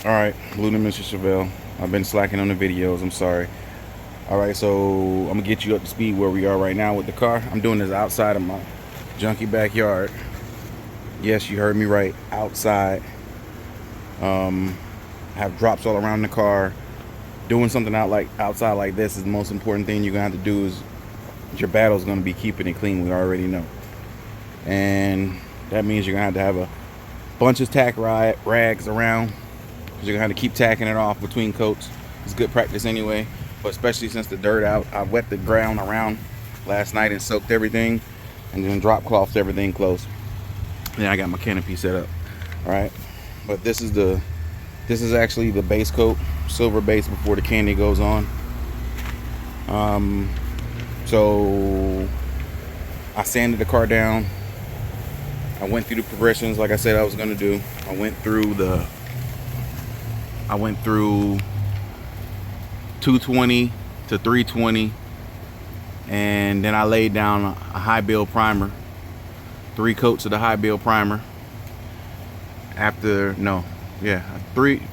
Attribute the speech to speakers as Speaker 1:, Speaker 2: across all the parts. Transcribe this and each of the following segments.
Speaker 1: Alright, Blue Nemesis Chevelle. I've been slacking on the videos, I'm sorry. Alright, so I'm gonna get you up to speed where we are right now with the car. I'm doing this outside of my junky backyard. Yes, you heard me right, outside. I have drops all around the car. Doing something outside like this is the most important thing you're gonna have to do. Is your battle is gonna be keeping it clean, we already know. And that means you're gonna have a bunch of tack rags around. You're gonna have to keep tacking it off between coats. It's good practice anyway, but especially since the dirt out, I wet the ground around last night and soaked everything, and then drop cloths everything close. Then I got my canopy set up. All right, but this is actually the base coat, silver base before the candy goes on. So I sanded the car down. I went through the progressions like I said I was gonna do. I went through 220 to 320, and then I laid down a high build primer, 3 coats of the high build primer.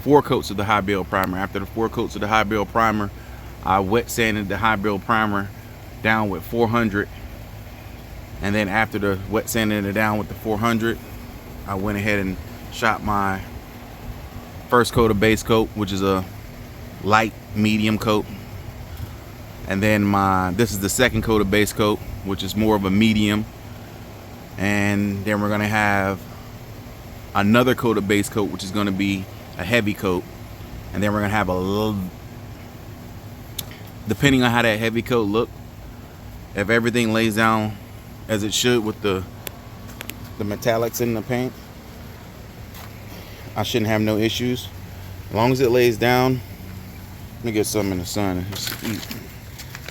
Speaker 1: Four coats of the high build primer. After the 4 coats of the high build primer, I wet sanded the high build primer down with 400, and then after the wet sanding it down with the 400, I went ahead and shot my first coat of base coat, which is a light medium coat, and then this is the second coat of base coat, which is more of a medium, and then we're gonna have another coat of base coat, which is gonna be a heavy coat, and then we're gonna have a little, depending on how that heavy coat look, if everything lays down as it should with the metallics in the paint, I shouldn't have no issues. As long as it lays down. Let me get some in the sun and just eat.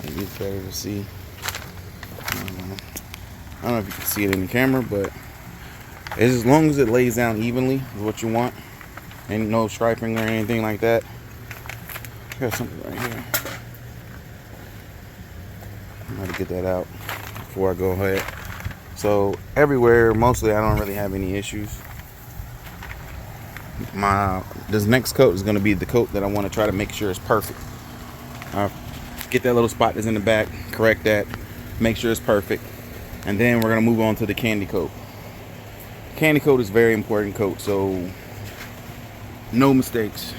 Speaker 1: Maybe it's better to see. I don't know if you can see it in the camera, but as long as it lays down evenly is what you want. Ain't no striping or anything like that. I got something right here. I'm gonna get that out before I go ahead. So everywhere, mostly I don't really have any issues. This next coat is going to be the coat that I want to try to make sure is perfect. Get that little spot that's in the back, correct that, make sure it's perfect, and then we're going to move on to the candy coat. Candy coat is a very important coat, so no mistakes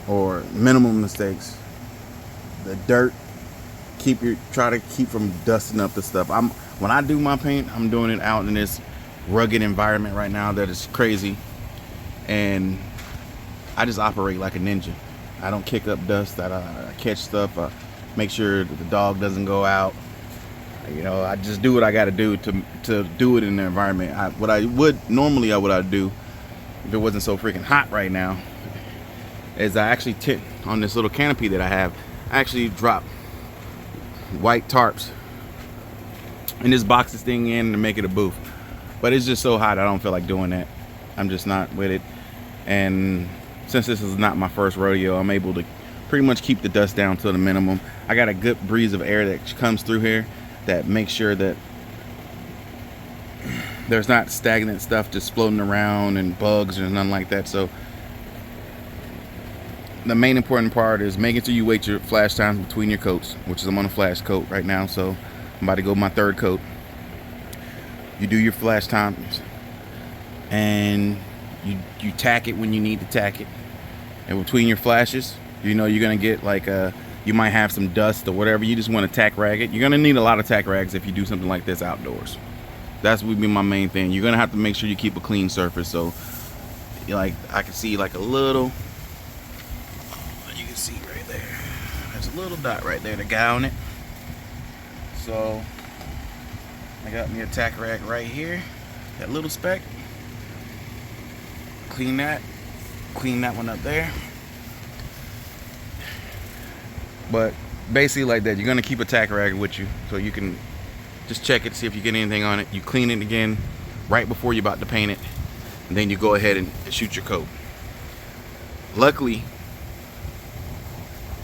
Speaker 1: or minimum mistakes. The dirt, try to keep from dusting up the stuff. When I do my paint, I'm doing it out in this rugged environment right now that is crazy, and I just operate like a ninja. I don't kick up dust. I catch stuff. I make sure that the dog doesn't go out. You know, I just do what I got to do to do it in the environment. What I would do if it wasn't so freaking hot right now is I actually on this little canopy that I have. I actually drop white tarps and just box this thing in to make it a booth. But it's just so hot, I don't feel like doing that. I'm just not with it. And since this is not my first rodeo, I'm able to pretty much keep the dust down to the minimum. I got a good breeze of air that comes through here that makes sure that there's not stagnant stuff just floating around and bugs or nothing like that. So the main important part is making sure you wait your flash times between your coats, which is I'm on a flash coat right now, so I'm about to go my 3rd coat. You do your flash times, and you tack it when you need to tack it. And between your flashes, you know you're gonna get you might have some dust or whatever. You just want to tack rag it. You're gonna need a lot of tack rags if you do something like this outdoors. That's would be my main thing. You're gonna have to make sure you keep a clean surface. So, I can see like a little. You can see right there. There's a little dot right there. The guy on it. So I got me a tack rag right here, that little speck. Clean that one up there. But basically like that, you're gonna keep a tack rag with you so you can just check it, see if you get anything on it. You clean it again right before you're about to paint it, and then you go ahead and shoot your coat. Luckily,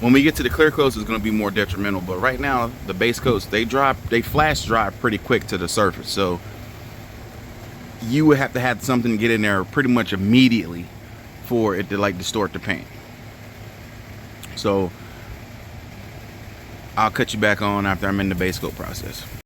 Speaker 1: when we get to the clear coats, it's going to be more detrimental. But right now, the base coats, they flash dry pretty quick to the surface. So you would have to have something get in there pretty much immediately for it to like distort the paint. So I'll cut you back on after I'm in the base coat process.